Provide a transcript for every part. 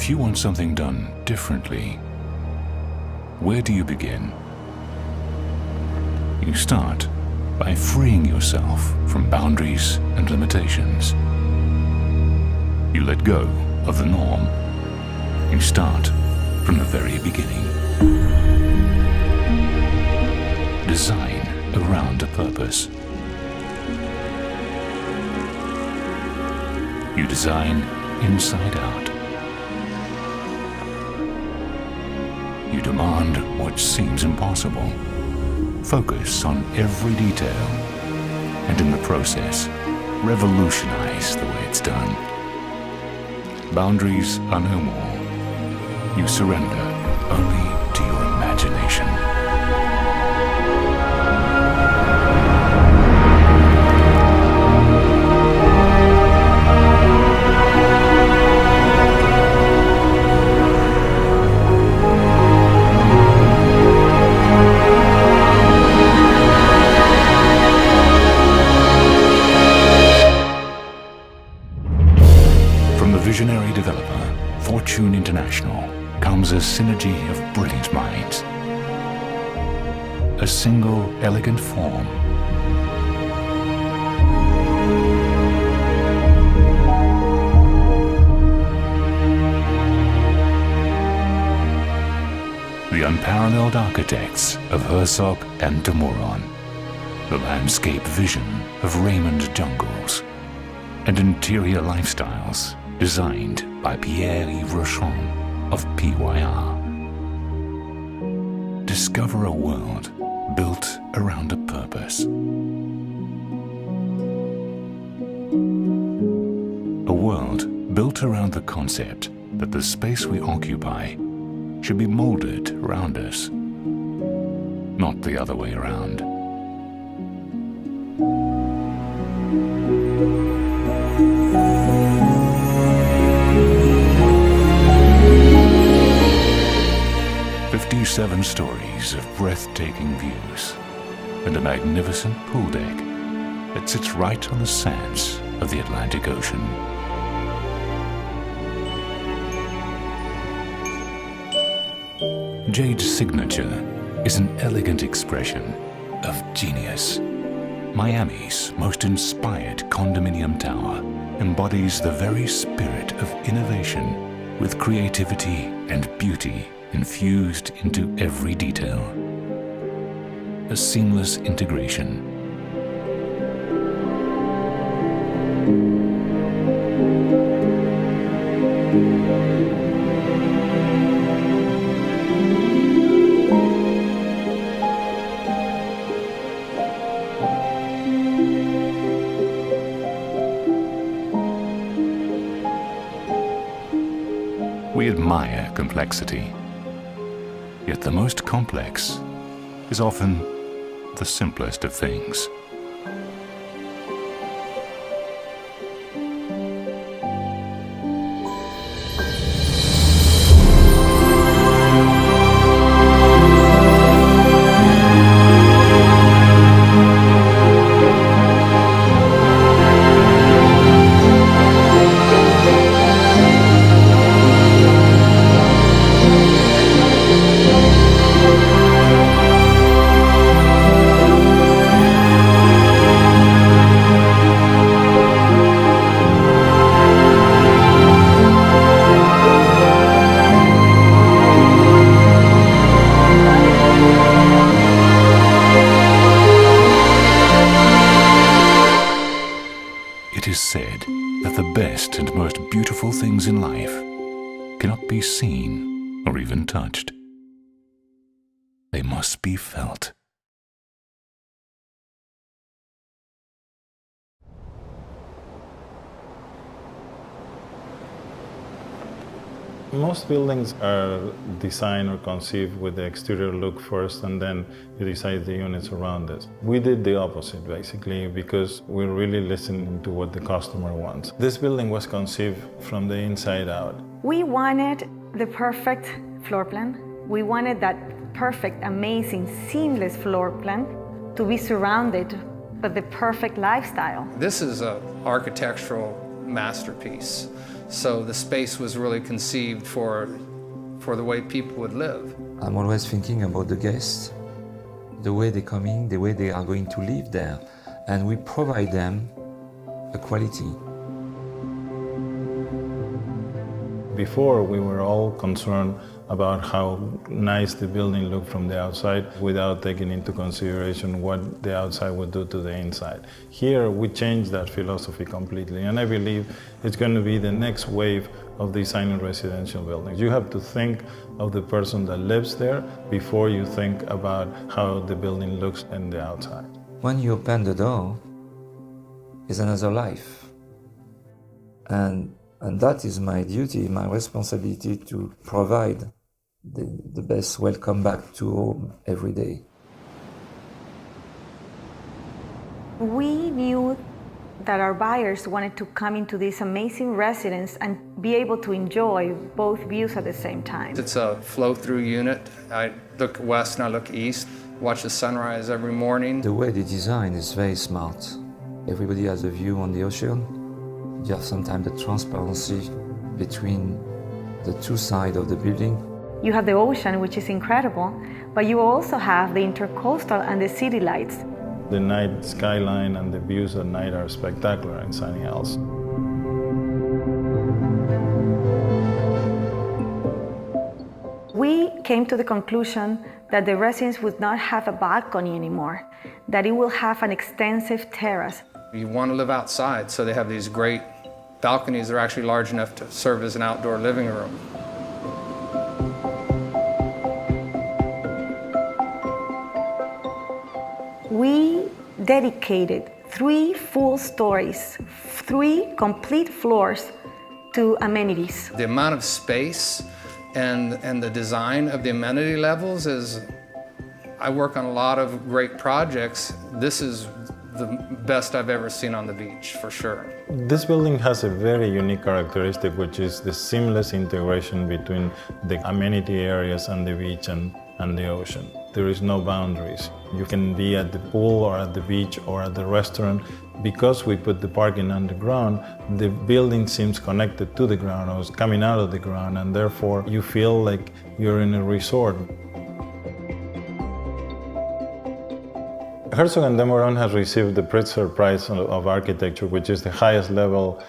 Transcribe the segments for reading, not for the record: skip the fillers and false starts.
If you want something done differently, where do you begin? You start by freeing yourself from boundaries and limitations. You let go of the norm. You start from the very beginning. Design around a purpose. You design inside out. You demand what seems impossible. Focus on every detail, and in the process, revolutionize the way it's done. Boundaries are no more. You surrender only to your imagination. From the visionary developer, Fortune International, comes a synergy of brilliant minds. A single elegant form. The unparalleled architects of Herzog and de Meuron. The landscape vision of Raymond Jungles. And interior lifestyles designed by Pierre-Yves Rochon of PYR. Discover a world built around a purpose. A world built around the concept that the space we occupy should be molded around us, not the other way around. Seven stories of breathtaking views and a magnificent pool deck that sits right on the sands of the Atlantic Ocean. Jade Signature is an elegant expression of genius. Miami's most inspired condominium tower embodies the very spirit of innovation with creativity and beauty infused into every detail. A seamless integration. We admire complexity. Yet the most complex is often the simplest of things. It is said that the best and most beautiful things in life cannot be seen or even touched. They must be felt. Most buildings are designed or conceived with the exterior look first, and then you decide the units around it. We did the opposite, basically, because we're really listening to what the customer wants. This building was conceived from the inside out. We wanted the perfect floor plan. We wanted that perfect, amazing, seamless floor plan to be surrounded by the perfect lifestyle. This is an architectural masterpiece. So the space was really conceived for the way people would live. I'm always thinking about the guests, the way they're coming, the way they are going to live there, and we provide them a quality. Before, we were all concerned about how nice the building looked from the outside without taking into consideration what the outside would do to the inside. Here, we changed that philosophy completely, and I believe it's going to be the next wave of designing residential buildings. You have to think of the person that lives there before you think about how the building looks on the outside. When you open the door, it's another life. And that is my duty, my responsibility to provide the best welcome back to home every day. We knew that our buyers wanted to come into this amazing residence and be able to enjoy both views at the same time. It's a flow-through unit. I look west and I look east, watch the sunrise every morning. The way they design is very smart. Everybody has a view on the ocean. You have sometimes the transparency between the two sides of the building. You have the ocean, which is incredible, but you also have the intercoastal and the city lights. The night skyline and the views at night are spectacular in Sunny Hills. We came to the conclusion that the residence would not have a balcony anymore, that it will have an extensive terrace. You want to live outside, so they have these great balconies that are actually large enough to serve as an outdoor living room. We dedicated 3 full stories, 3 complete floors to amenities. The amount of space and the design of the amenity levels is, I work on a lot of great projects. This is the best I've ever seen on the beach, for sure. This building has a very unique characteristic, which is the seamless integration between the amenity areas and the beach and the ocean. There is no boundaries. You can be at the pool or at the beach or at the restaurant. Because we put the parking underground, the building seems connected to the ground or is coming out of the ground, and therefore you feel like you're in a resort. Herzog & de Meuron has received the Pritzker Prize of Architecture, which is the highest level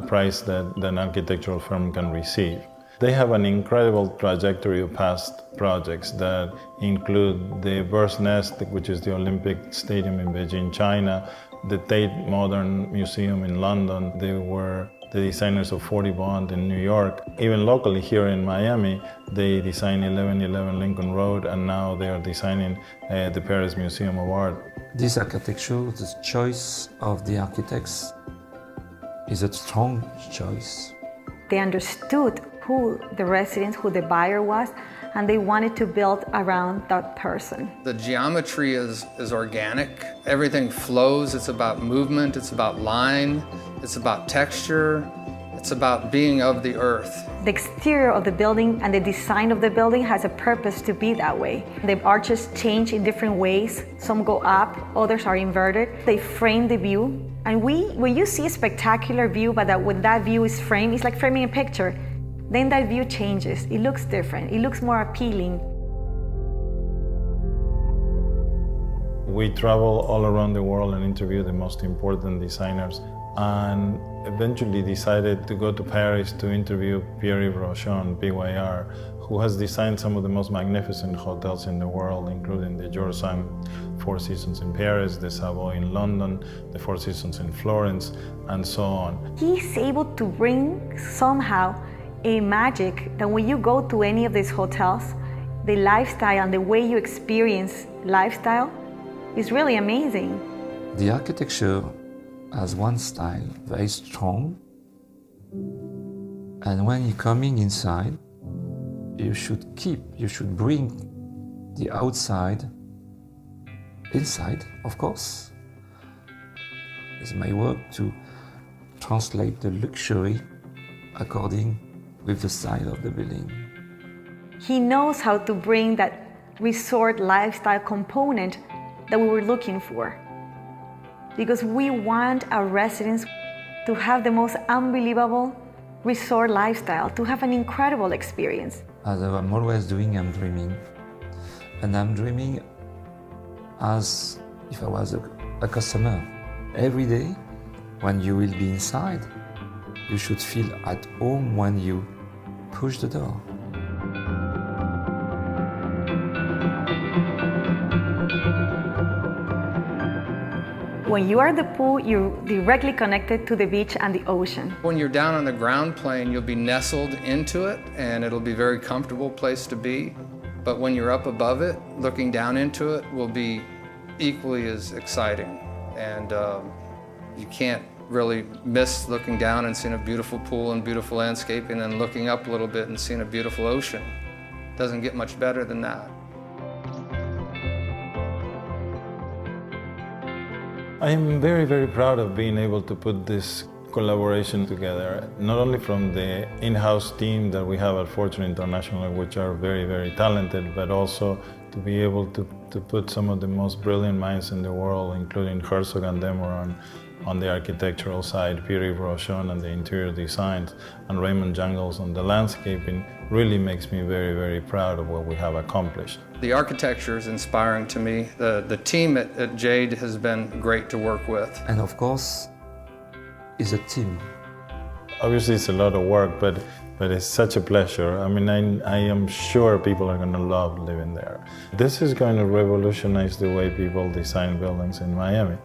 prize that an architectural firm can receive. They have an incredible trajectory of past projects that include the Bird's Nest, which is the Olympic Stadium in Beijing, China, the Tate Modern Museum in London. They were the designers of 40 Bond in New York. Even locally here in Miami, they designed 1111 Lincoln Road, and now they are designing the Paris Museum of Art. This architecture, the choice of the architects is a strong choice. They understood who the resident, who the buyer was, and they wanted to build around that person. The geometry is organic. Everything flows. It's about movement. It's about line. It's about texture. It's about being of the earth. The exterior of the building and the design of the building has a purpose to be that way. The arches change in different ways. Some go up, others are inverted. They frame the view. And when you see a spectacular view, but when that view is framed, it's like framing a picture. Then that view changes. It looks different. It looks more appealing. We travel all around the world and interview the most important designers, and eventually decided to go to Paris to interview Pierre-Yves Rochon, PYR, who has designed some of the most magnificent hotels in the world, including the George Sand Four Seasons in Paris, the Savoy in London, the Four Seasons in Florence, and so on. He's able to bring somehow a magic that when you go to any of these hotels, the lifestyle and the way you experience lifestyle is really amazing. The architecture has one style, very strong, and when you're coming inside, you should bring the outside inside, of course. It's my work to translate the luxury according with the style of the building. He knows how to bring that resort lifestyle component that we were looking for. Because we want our residents to have the most unbelievable resort lifestyle to have an incredible experience. As I'm always doing, I'm dreaming. And I'm dreaming as if I was a customer. Every day, when you will be inside, you should feel at home when you push the door. When you are at the pool, you're directly connected to the beach and the ocean. When you're down on the ground plane, you'll be nestled into it and it'll be a very comfortable place to be. But when you're up above it, looking down into it will be equally as exciting. And you can't really miss looking down and seeing a beautiful pool and beautiful landscaping and looking up a little bit and seeing a beautiful ocean. Doesn't get much better than that. I am very, very proud of being able to put this collaboration together, not only from the in-house team that we have at Fortune International, which are very, very talented, but also to be able to put some of the most brilliant minds in the world, including Herzog and Demoran on the architectural side, Pierre Brochon on the interior designs, and Raymond Jungles on the landscaping, really makes me very, very proud of what we have accomplished. The architecture is inspiring to me. The team at Jade has been great to work with. And of course, it's a team. Obviously, it's a lot of work, but it's such a pleasure. I mean, I am sure people are going to love living there. This is going to revolutionize the way people design buildings in Miami.